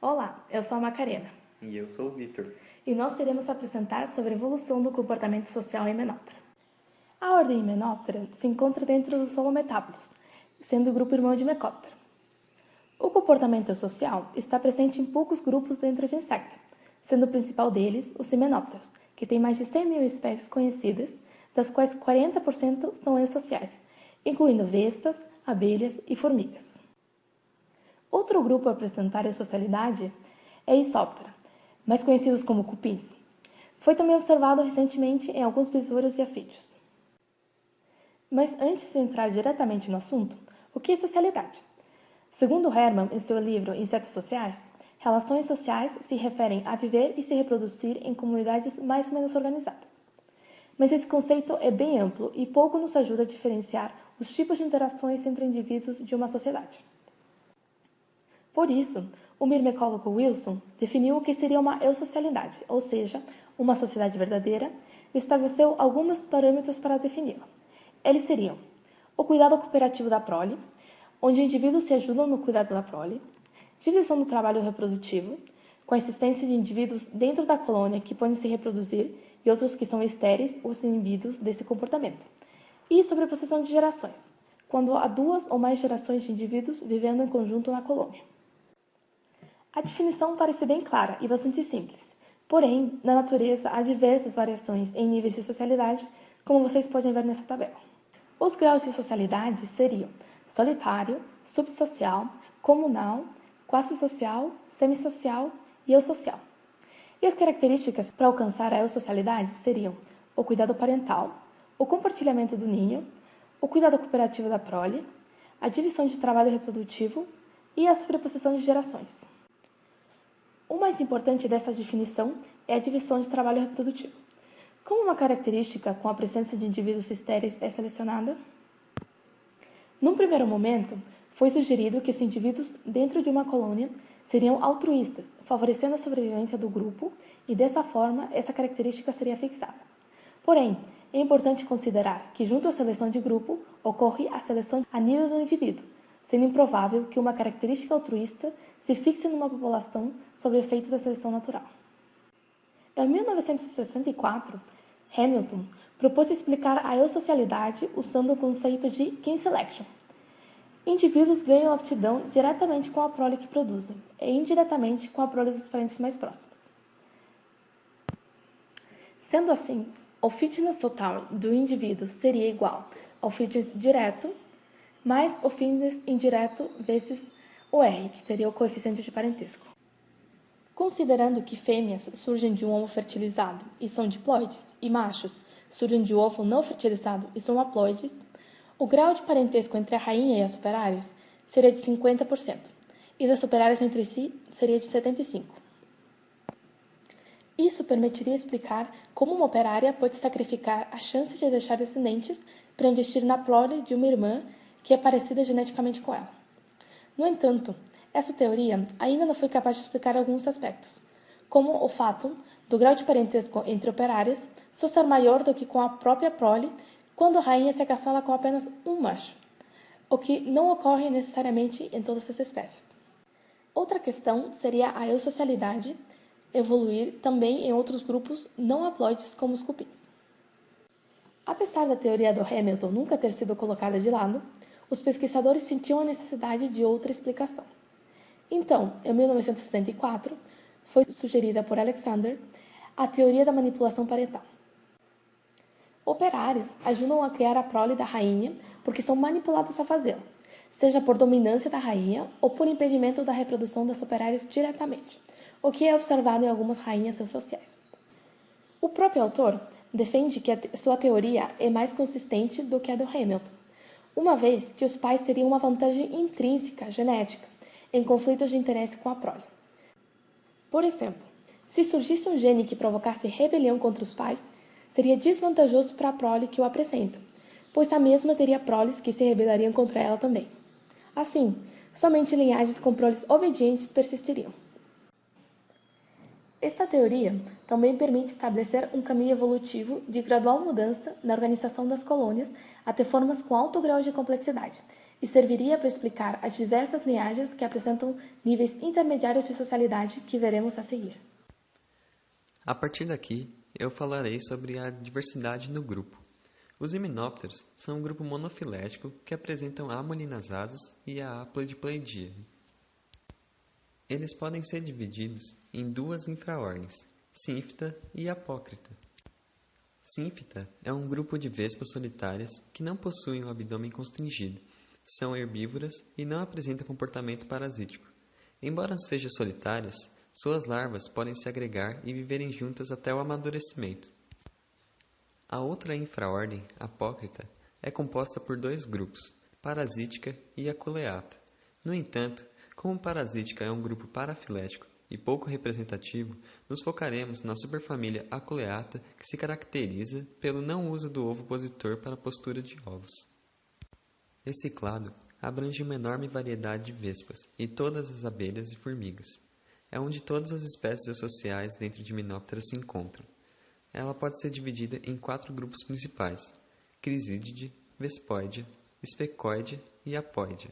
Olá, eu sou a Macarena. E eu sou o Vitor. E nós iremos apresentar sobre a evolução do comportamento social em Hymenoptera. A ordem Hymenoptera se encontra dentro dos holometápodos, sendo o grupo irmão de Mecoptera. O comportamento social está presente em poucos grupos dentro de insectos, sendo o principal deles os Hymenopteros, que tem mais de 100 mil espécies conhecidas, das quais 40% são eusociais, incluindo vespas, abelhas e formigas. Outro grupo a apresentar eusocialidade é Isóptera, mais conhecidos como cupins. Foi também observado recentemente em alguns besouros e afídeos. Mas antes de entrar diretamente no assunto, o que é socialidade? Segundo Hermann, em seu livro Insetos Sociais, relações sociais se referem a viver e se reproduzir em comunidades mais ou menos organizadas. Mas esse conceito é bem amplo e pouco nos ajuda a diferenciar os tipos de interações entre indivíduos de uma sociedade. Por isso, o myrmecólogo Wilson definiu o que seria uma eusocialidade, ou seja, uma sociedade verdadeira, e estabeleceu alguns parâmetros para defini-la. Eles seriam o cuidado cooperativo da prole, onde indivíduos se ajudam no cuidado da prole, divisão do trabalho reprodutivo, com a existência de indivíduos dentro da colônia que podem se reproduzir e outros que são estéreis ou inibidos desse comportamento, e sobreposição de gerações, quando há duas ou mais gerações de indivíduos vivendo em conjunto na colônia. A definição parece bem clara e bastante simples, porém, na natureza há diversas variações em níveis de socialidade, como vocês podem ver nessa tabela. Os graus de socialidade seriam solitário, subsocial, comunal, quasi-social, semissocial e eusocial. E as características para alcançar a eusocialidade seriam o cuidado parental, o compartilhamento do ninho, o cuidado cooperativo da prole, a divisão de trabalho reprodutivo e a sobreposição de gerações. O mais importante dessa definição é a divisão de trabalho reprodutivo. Como uma característica com a presença de indivíduos estéreis é selecionada? Num primeiro momento, foi sugerido que os indivíduos dentro de uma colônia seriam altruístas, favorecendo a sobrevivência do grupo, e dessa forma essa característica seria fixada. Porém, é importante considerar que junto à seleção de grupo ocorre a seleção a nível do indivíduo, sendo improvável que uma característica altruísta se fixe numa população sob efeitos da seleção natural. Em 1964, Hamilton propôs explicar a eusocialidade usando o conceito de kin selection. Indivíduos ganham aptidão diretamente com a prole que produzem e indiretamente com a prole dos parentes mais próximos. Sendo assim, o fitness total do indivíduo seria igual ao fitness direto mais o fitness indireto vezes o R, que seria o coeficiente de parentesco. Considerando que fêmeas surgem de um ovo fertilizado e são diploides, e machos surgem de um ovo não fertilizado e são haploides, o grau de parentesco entre a rainha e as operárias seria de 50%, e das operárias entre si seria de 75%. Isso permitiria explicar como uma operária pode sacrificar a chance de deixar descendentes para investir na prole de uma irmã que é parecida geneticamente com ela. No entanto, essa teoria ainda não foi capaz de explicar alguns aspectos, como o fato do grau de parentesco entre operárias só ser maior do que com a própria prole quando a rainha se acasala com apenas um macho, o que não ocorre necessariamente em todas as espécies. Outra questão seria a eusocialidade evoluir também em outros grupos não haploides como os cupins. Apesar da teoria do Hamilton nunca ter sido colocada de lado, os pesquisadores sentiam a necessidade de outra explicação. Então, em 1974, foi sugerida por Alexander a teoria da manipulação parental. Operários ajudam a criar a prole da rainha porque são manipulados a fazê-lo, seja por dominância da rainha ou por impedimento da reprodução das operárias diretamente, o que é observado em algumas rainhas sociais. O próprio autor defende que sua teoria é mais consistente do que a do Hamilton, uma vez que os pais teriam uma vantagem intrínseca, genética, em conflitos de interesse com a prole. Por exemplo, se surgisse um gene que provocasse rebelião contra os pais, seria desvantajoso para a prole que o apresenta, pois a mesma teria proles que se rebelariam contra ela também. Assim, somente linhagens com proles obedientes persistiriam. Esta teoria também permite estabelecer um caminho evolutivo de gradual mudança na organização das colônias até formas com alto grau de complexidade, e serviria para explicar as diversas linhagens que apresentam níveis intermediários de socialidade que veremos a seguir. A partir daqui, eu falarei sobre a diversidade no grupo. Os himenópteros são um grupo monofilético que apresentam Ammonia nas asas e a haploide Pleidia. Eles podem ser divididos em duas infraordens, Sínfita e Apócrita. Sínfita é um grupo de vespas solitárias que não possuem um abdômen constringido, são herbívoras e não apresentam comportamento parasítico. Embora sejam solitárias, suas larvas podem se agregar e viverem juntas até o amadurecimento. A outra infraordem, Apócrita, é composta por dois grupos, Parasítica e Aculeata. No entanto, como Parasítica é um grupo parafilético e pouco representativo, nos focaremos na superfamília Aculeata, que se caracteriza pelo não uso do ovo positor para a postura de ovos. Esse clado abrange uma enorme variedade de vespas e todas as abelhas e formigas. É onde todas as espécies sociais dentro de Hymenoptera se encontram. Ela pode ser dividida em 4 grupos principais: Crisídide, Vespoidia, Specoidia e Apoidia.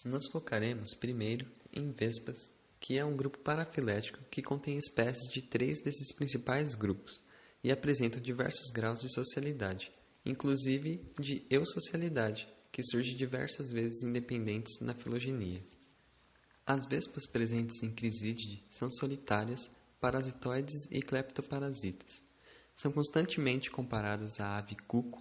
Nos focaremos primeiro em vespas, que é um grupo parafilético que contém espécies de 3 desses principais grupos e apresentam diversos graus de socialidade, inclusive de eusocialidade, que surge diversas vezes independentes na filogenia. As vespas presentes em Crisídide são solitárias, parasitoides e cleptoparasitas. São constantemente comparadas à ave cuco,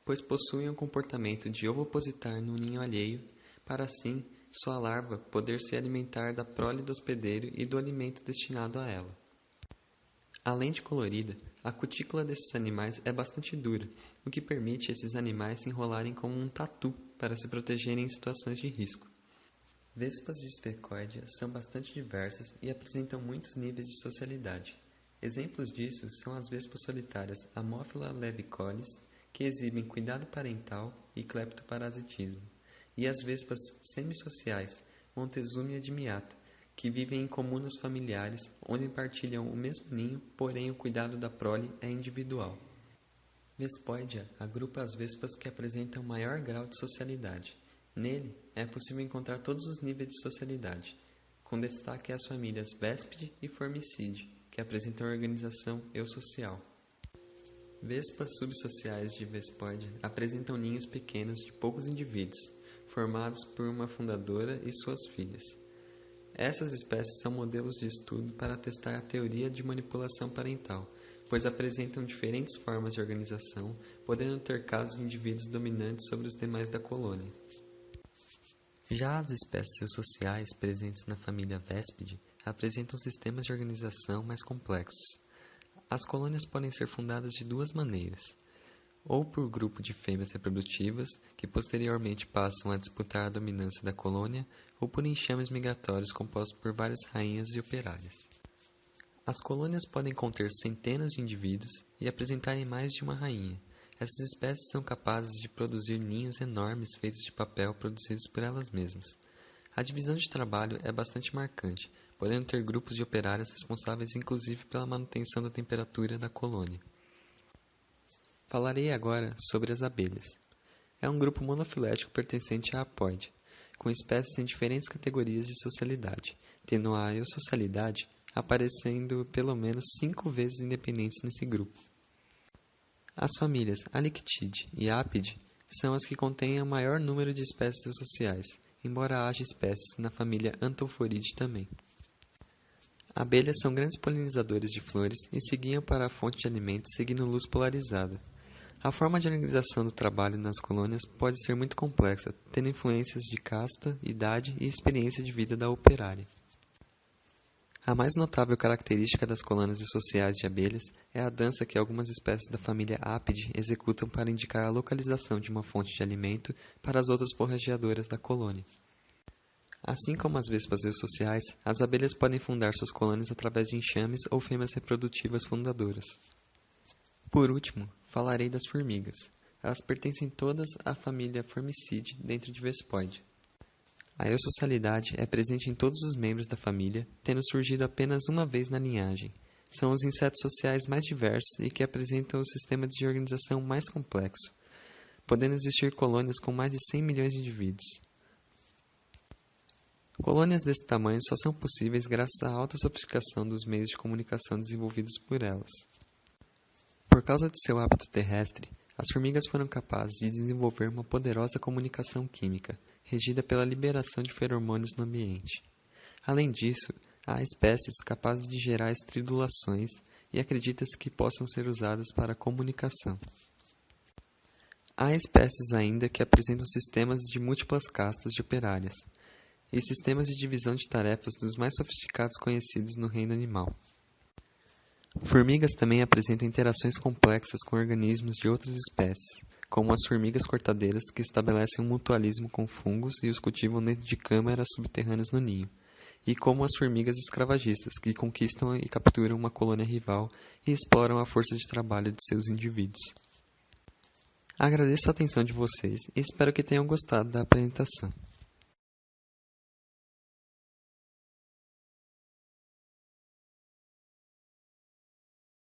pois possuem um comportamento de ovopositar no ninho alheio, para assim sua larva poder se alimentar da prole do hospedeiro e do alimento destinado a ela. Além de colorida, a cutícula desses animais é bastante dura, o que permite esses animais se enrolarem como um tatu para se protegerem em situações de risco. Vespas de Specoidia são bastante diversas e apresentam muitos níveis de socialidade. Exemplos disso são as vespas solitárias Ammophila levicolis, que exibem cuidado parental e cleptoparasitismo, e as vespas semissociais Montezumia dimiata, que vivem em comunas familiares, onde partilham o mesmo ninho, porém o cuidado da prole é individual. Vespoidia agrupa as vespas que apresentam maior grau de socialidade. Nele, é possível encontrar todos os níveis de socialidade, com destaque às famílias Véspide e Formicide, que apresentam organização eusocial. Vespas subsociais de Vespoidia apresentam ninhos pequenos de poucos indivíduos, formados por uma fundadora e suas filhas. Essas espécies são modelos de estudo para testar a teoria de manipulação parental, pois apresentam diferentes formas de organização, podendo ter casos de indivíduos dominantes sobre os demais da colônia. Já as espécies sociais presentes na família Véspide apresentam sistemas de organização mais complexos. As colônias podem ser fundadas de 2 maneiras: ou por grupo de fêmeas reprodutivas, que posteriormente passam a disputar a dominância da colônia, ou por enxames migratórios compostos por várias rainhas e operárias. As colônias podem conter centenas de indivíduos e apresentarem mais de uma rainha. Essas espécies são capazes de produzir ninhos enormes feitos de papel produzidos por elas mesmas. A divisão de trabalho é bastante marcante, podendo ter grupos de operárias responsáveis inclusive pela manutenção da temperatura da colônia. Falarei agora sobre as abelhas. É um grupo monofilético pertencente à Apoide, com espécies em diferentes categorias de socialidade, tendo a eusocialidade aparecendo pelo menos 5 vezes independentes nesse grupo. As famílias Alictide e Apide são as que contêm o maior número de espécies sociais, embora haja espécies na família Anthophoride também. Abelhas são grandes polinizadores de flores e se guiam para a fonte de alimento seguindo luz polarizada. A forma de organização do trabalho nas colônias pode ser muito complexa, tendo influências de casta, idade e experiência de vida da operária. A mais notável característica das colônias sociais de abelhas é a dança que algumas espécies da família Apide executam para indicar a localização de uma fonte de alimento para as outras forrageadoras da colônia. Assim como as vespas eusociais, as abelhas podem fundar suas colônias através de enxames ou fêmeas reprodutivas fundadoras. Por último, falarei das formigas. Elas pertencem todas à família Formicide dentro de Vespoidia. A eusocialidade é presente em todos os membros da família, tendo surgido apenas uma vez na linhagem. São os insetos sociais mais diversos e que apresentam o sistema de organização mais complexo. podendo existir colônias com mais de 100 milhões de indivíduos. Colônias desse tamanho só são possíveis graças à alta sofisticação dos meios de comunicação desenvolvidos por elas. Por causa de seu hábito terrestre, as formigas foram capazes de desenvolver uma poderosa comunicação química, regida pela liberação de feromônios no ambiente. Além disso, há espécies capazes de gerar estridulações e acredita-se que possam ser usadas para a comunicação. Há espécies ainda que apresentam sistemas de múltiplas castas de operárias e sistemas de divisão de tarefas dos mais sofisticados conhecidos no reino animal. Formigas também apresentam interações complexas com organismos de outras espécies, como as formigas cortadeiras, que estabelecem um mutualismo com fungos e os cultivam dentro de câmaras subterrâneas no ninho, e como as formigas escravagistas, que conquistam e capturam uma colônia rival e exploram a força de trabalho de seus indivíduos. Agradeço a atenção de vocês e espero que tenham gostado da apresentação.